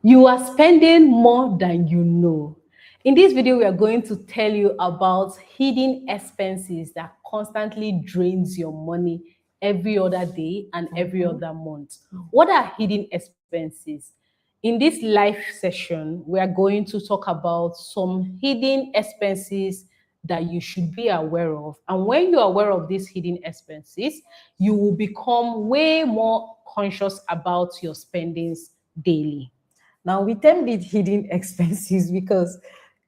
You are spending more than you know. In this video, we are going to tell you about hidden expenses that constantly drains your money every other day and every other month. What are hidden expenses? In this live session, we are going to talk about some hidden expenses that you should be aware of. And when you're aware of these hidden expenses, you will become way more conscious about your spendings daily. Now, we termed it hidden expenses because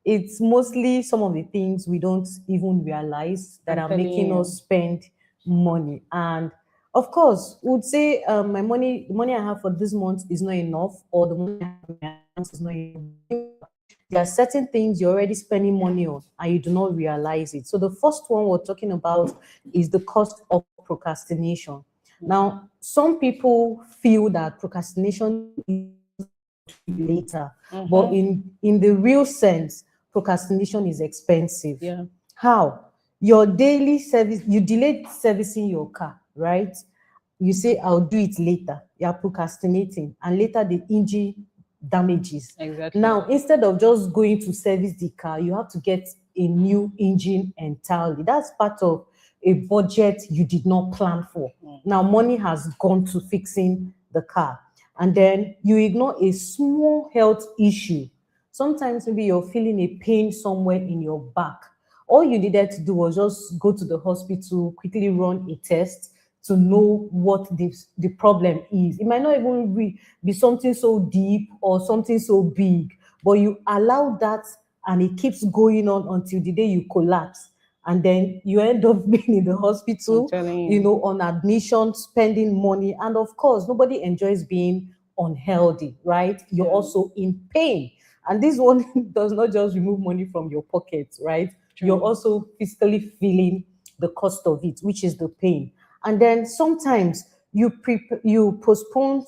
it's mostly some of the things we don't even realize that I'm are telling making you. us spend money. And of course, we would say the money I have for this month is not enough, or the money I have in my account is not enough. There are certain things you're already spending money on and you do not realize it. So the first one we're talking about is the cost of procrastination. Now, some people feel that procrastination is later, but in the real sense, procrastination is expensive. Yeah. How? Your daily service, you delayed servicing your car, right? You say, I'll do it later. You're procrastinating, and later the engine damages. Exactly. Now, instead of just going to service the car, you have to get a new engine entirely. That's part of a budget you did not plan for. Now, money has gone to fixing the car. And then you ignore a small health issue. Sometimes maybe you're feeling a pain somewhere in your back. All you needed to do was just go to the hospital, quickly run a test to know what the problem is. It might not even be something so deep or something so big, but you allow that and it keeps going on until the day you collapse. And then you end up being in the hospital, I'm telling you. on admission, spending money. And of course, nobody enjoys being unhealthy, right? You're also in pain. And this one does not just remove money from your pocket, right? You're also physically feeling the cost of it, which is the pain. And then sometimes you postpone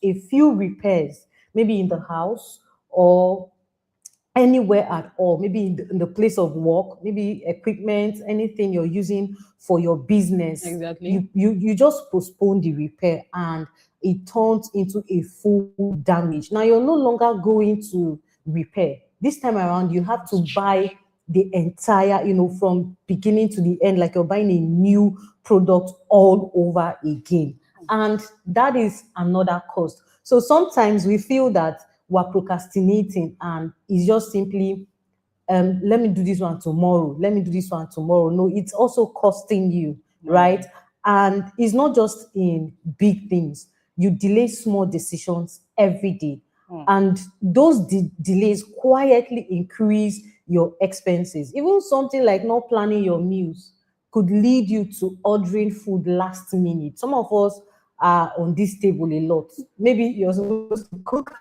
a few repairs, maybe in the house or anywhere at all, maybe in the place of work, maybe equipment, anything you're using for your business. Exactly. You just postpone the repair and it turns into a full damage. Now you're no longer going to repair. This time around, you have to buy the entire, from beginning to the end, like you're buying a new product all over again. And that is another cost. So sometimes we feel that we're procrastinating and it's just simply, let me do this one tomorrow. Let me do this one tomorrow. No, it's also costing you, right? And it's not just in big things. You delay small decisions every day. And those delays quietly increase your expenses. Even something like not planning your meals could lead you to ordering food last minute. Some of us are on this table a lot. Maybe you're supposed to cook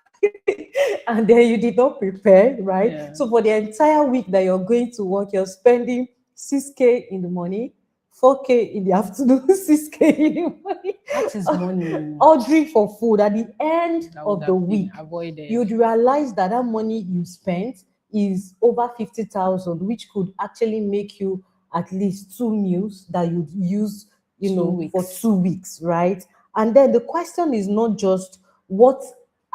and then you did not prepare, right? Yeah. So for the entire week that you're going to work, you're spending 6K in the morning, 4K in the afternoon, 6K in the morning. That is money. Ordering for food at the end That would of the have been week. avoided. You'd realize that that money you spent is over 50,000, which could actually make you at least 2 meals that you'd use, 2 for weeks. 2 weeks, right? And then the question is not just what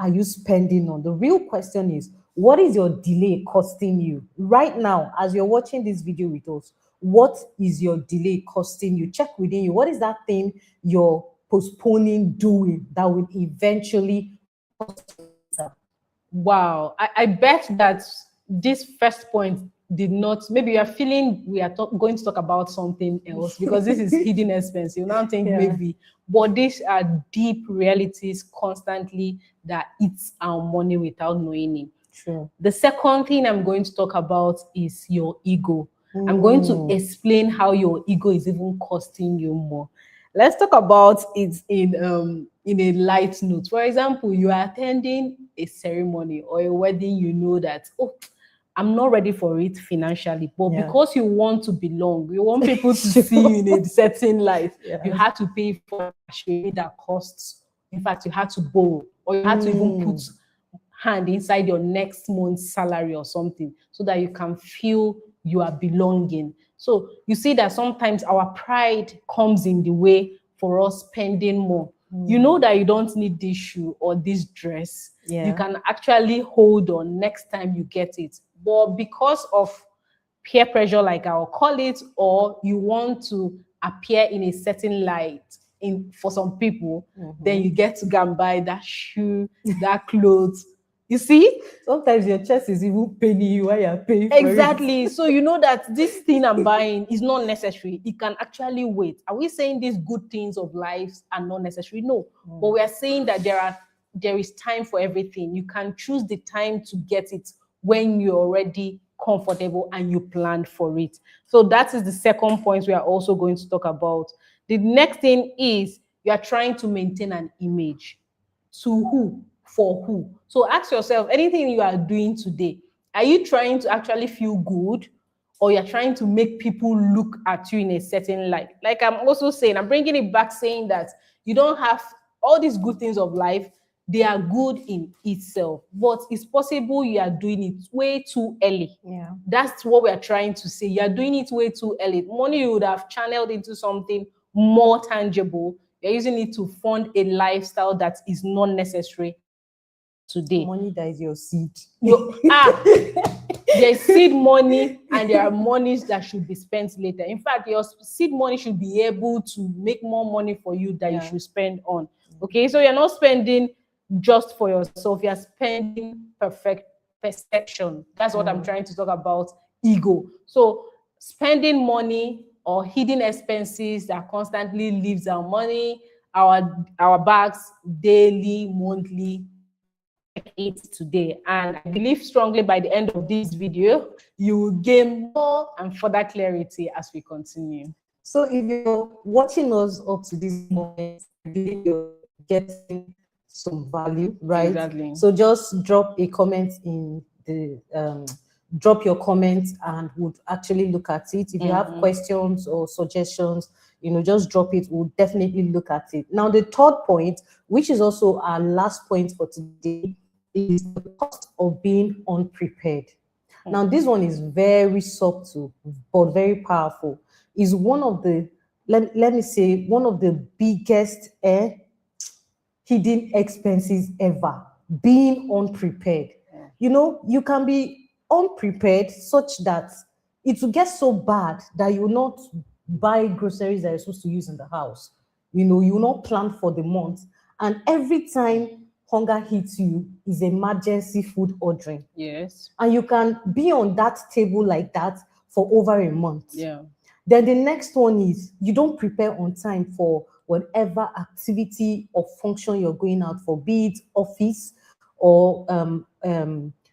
are you spending on? The real question is, what is your delay costing you? Right now, as you're watching this video with us, what is your delay costing you? Check within you. What is that thing you're postponing doing that will eventually cost you later? Wow. I bet that this first point did not, maybe you are feeling we are going to talk about something else because this is hidden expense. You now think Yeah. maybe, but these are deep realities constantly that eats our money without knowing it. Sure. The second thing I'm going to talk about is your ego. I'm going to explain how your ego is even costing you more. Let's talk about it in a light note. For example, you are attending a ceremony or a wedding, you know that, oh, I'm not ready for it financially, but Yeah. because you want to belong, you want people to see you in a certain light, Yeah. you had to pay for ashwabi that costs. In fact, you had to borrow, or you had to even put hand inside your next month's salary or something so that you can feel you are belonging. So you see that sometimes our pride comes in the way for us spending more. You know that you don't need this shoe or this dress. Yeah. You can actually hold on next time you get it. But because of peer pressure, like I'll call it, or you want to appear in a certain light for some people, then you get to go and buy that shoe, that clothes. You see? Sometimes your chest is even paining you while you're paying for it. Exactly. So you know that this thing I'm buying is not necessary. It can actually wait. Are we saying these good things of life are not necessary? No. But we are saying that there is time for everything. You can choose the time to get it when you're already comfortable and you planned for it. So that is the second point we are also going to talk about. The next thing is you are trying to maintain an image. To who? For who? So ask yourself, anything you are doing today, are you trying to actually feel good, or you're trying to make people look at you in a certain light? Like I'm also saying, I'm bringing it back, saying that you don't have all these good things of life. They are good in itself, but it's possible you are doing it way too early. Yeah. That's what we are trying to say. You are doing it way too early. Money you would have channeled into something more tangible. You're using it to fund a lifestyle that is not necessary today. Money that is your seed. There's seed money and there are monies that should be spent later. In fact, your seed money should be able to make more money for you that you should spend on. Okay, so you're not spending just for yourself, you're spending perfect perception. That's what I'm trying to talk about, ego. So spending money or hidden expenses that constantly leaves our money, our bags daily, monthly. It today, and I believe strongly by the end of this video you will gain more and further clarity as we continue. So if you're watching us up to this moment, I believe you're getting some value, right? Exactly. So just drop a comment in the drop your comments and would actually look at it. If you have questions or suggestions, just drop it. We'll definitely look at it. Now, the third point, which is also our last point for today, is the cost of being unprepared. Now, this one is very subtle, but very powerful. Is one of the, let me say, one of the biggest hidden expenses ever, being unprepared. You can be unprepared such that it will get so bad that you will not buy groceries that you're supposed to use in the house. You will not plan for the month. And every time hunger hits you is emergency food ordering. Yes. And you can be on that table like that for over a month. Yeah. Then the next one is you don't prepare on time for whatever activity or function you're going out for, be it office or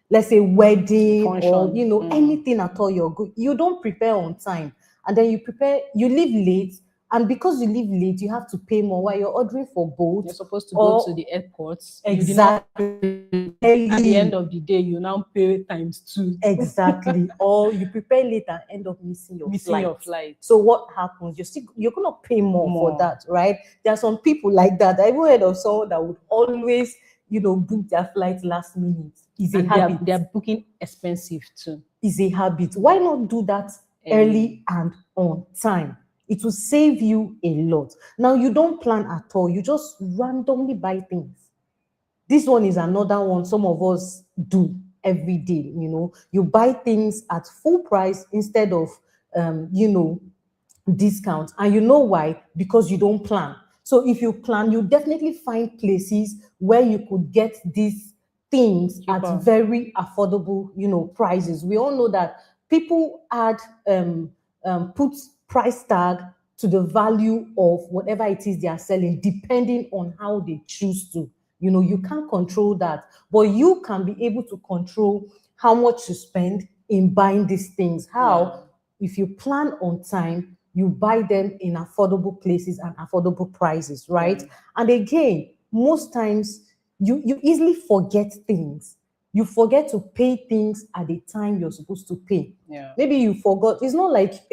let's say wedding function, or anything at all you don't prepare on time, and then you leave late, and because you leave late you have to pay more while you're ordering for both. You're supposed to go to the airports. Exactly. At the end of the day, you now pay times 2. Exactly. Or you prepare late and end up missing your flight. So what happens? You're gonna pay more for that, right? There are some people like that. I even heard of someone that would always, book their flight last minute. It's a habit. They're booking expensive too. It's a habit. Why not do that early and on time? It will save you a lot. Now, you don't plan at all. You just randomly buy things. This one is another one some of us do every day. You buy things at full price instead of, discount. And you know why? Because you don't plan. So if you plan, you definitely find places where you could get these things at very affordable, prices. We all know that people put price tag to the value of whatever it is they are selling, depending on how they choose to. You can't control that, but you can be able to control how much you spend in buying these things. How? If you plan on time, you buy them in affordable places and affordable prices, right? And again, most times you easily forget things. You forget to pay things at the time you're supposed to pay. Maybe you forgot. It's not like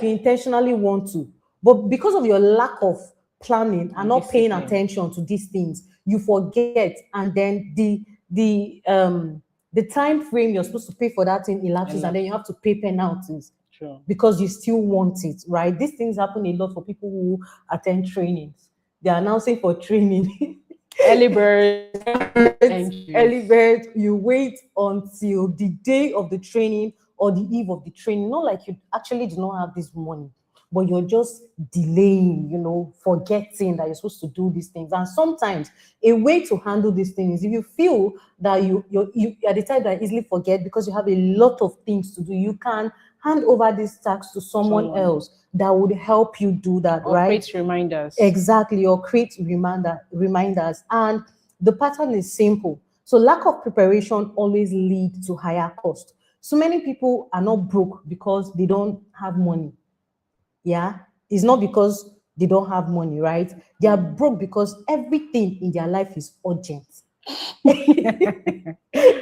you intentionally want to, but because of your lack of planning and not paying attention to these things, you forget, and then the time frame you're supposed to pay for that thing elapses, and then you have to pay penalties. Because you still want it, right? These things happen a lot for people who attend trainings. they're announcing for training. Early bird entries. Early bird, you wait until the day of the training or the eve of the training. Not like you actually do not have this money, but you're just delaying, forgetting that you're supposed to do these things. And sometimes a way to handle these things, if you feel that you are the type that easily forget because you have a lot of things to do, you can hand over this task to someone else that would help you do that, or right? create reminders. Exactly, or create reminders. And the pattern is simple. So lack of preparation always leads to higher cost. So many people are not broke because they don't have money. Yeah, it's not because they don't have money, right? They are broke because everything in their life is urgent.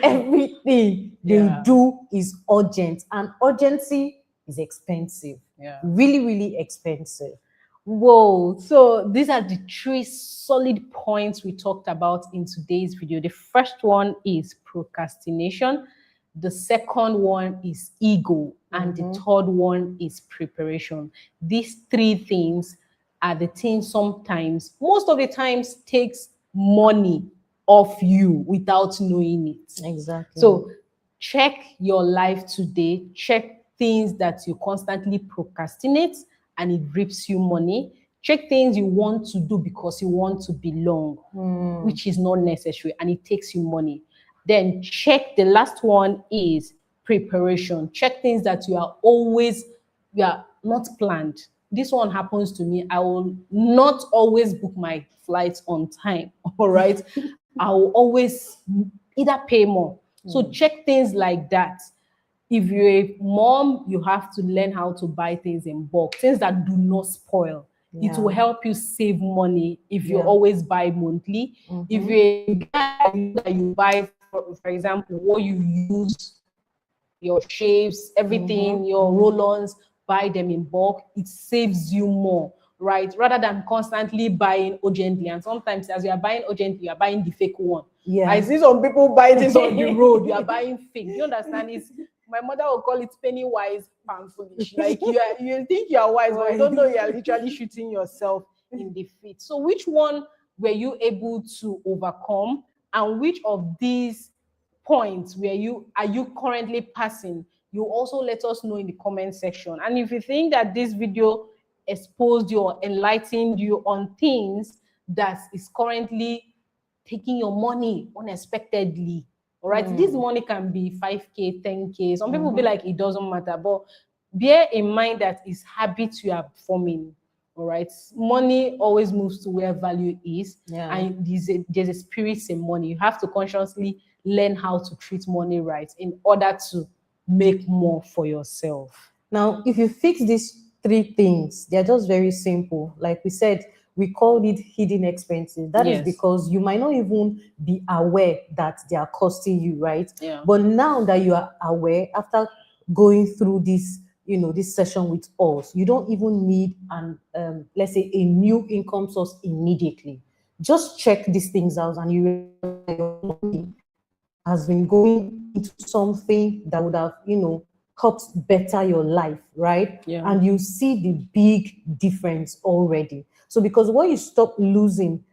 Everything they do is urgent, and urgency is expensive. Yeah. Really, really expensive. Whoa, so these are the 3 solid points we talked about in today's video. The first one is procrastination, the second one is ego, and the third one is preparation. These 3 things are the things sometimes, most of the times, takes money off you without knowing it. Exactly. So check your life today, check things that you constantly procrastinate and it reaps you money. Check things you want to do because you want to belong, which is not necessary, and it takes you money. Then check the last one is preparation. Check things that you are not planned. This one happens to me. I will not always book my flights on time. All right. I will always either pay more. So check things like that. If you're a mom, you have to learn how to buy things in bulk, things that do not spoil. It will help you save money if you always buy monthly. If you're a guy that you buy, for example, what you use, your shaves, everything, your roll-ons, buy them in bulk, it saves you more, right? Rather than constantly buying urgently. And sometimes as you are buying urgently, you are buying the fake one. Yeah. I see some people buy this on the road, you are buying fake. You understand? My mother will call it penny wise, pound foolish. Like you think you are wise, but you don't know you are literally shooting yourself in the feet. So which one were you able to overcome? And which of these points are you currently passing? You also let us know in the comment section. And if you think that this video exposed you or enlightened you on things that is currently taking your money unexpectedly, all right, this money can be 5K, 10K. Some people be like, it doesn't matter, but bear in mind that it's habits you are forming. All right, money always moves to where value is, and there's a spirit in money. You have to consciously learn how to treat money right in order to make more for yourself. Now, if you fix these 3 things, they're just very simple. Like we said, we called it hidden expenses. That is because you might not even be aware that they are costing you, right? Yeah. But now that you are aware, after going through this, this session with us, you don't even need let's say a new income source immediately. Just check these things out, and you realize your money has been going into something that would have, helped better your life, right? Yeah. And you see the big difference already. So because what you stop losing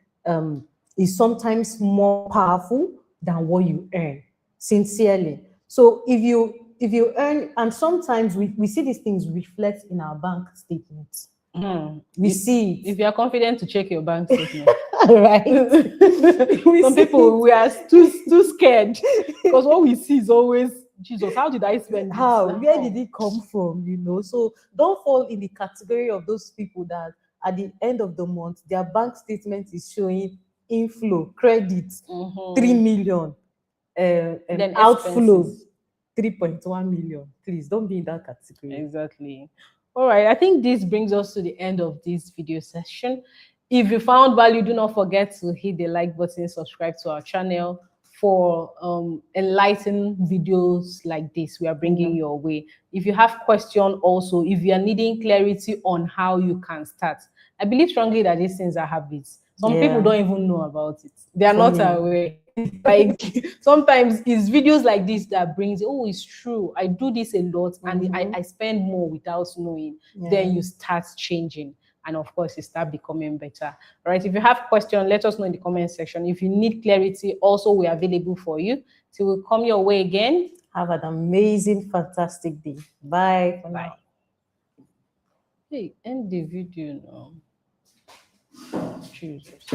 is sometimes more powerful than what you earn, sincerely. So if you earn, and sometimes we see these things reflect in our bank statements. We see it. If you are confident to check your bank statement, right? Some people, we are too scared because what we see is always, Jesus, how did I spend this? Where did it come from? So don't fall in the category of those people that at the end of the month their bank statement is showing inflow, credit, 3 million, and outflow 3.1 million. Please don't be in that category. Exactly. All right, I think this brings us to the end of this video session. If you found value, do not forget to hit the like button, subscribe to our channel for enlightening videos like this we are bringing your way. If you have questions also, if you are needing clarity on how you can start, I believe strongly that these things are habits. Some people don't even know about it. They are not aware. Like sometimes it's videos like this that brings, it's true, I do this a lot and I spend more without knowing. Then you start changing. and of course it start becoming better. All right, if you have questions, let us know in the comment section. If you need clarity, also we're available for you. Till we come your way again. Have an amazing, fantastic day. Bye for Bye. now. Hey, end the video now. Jesus.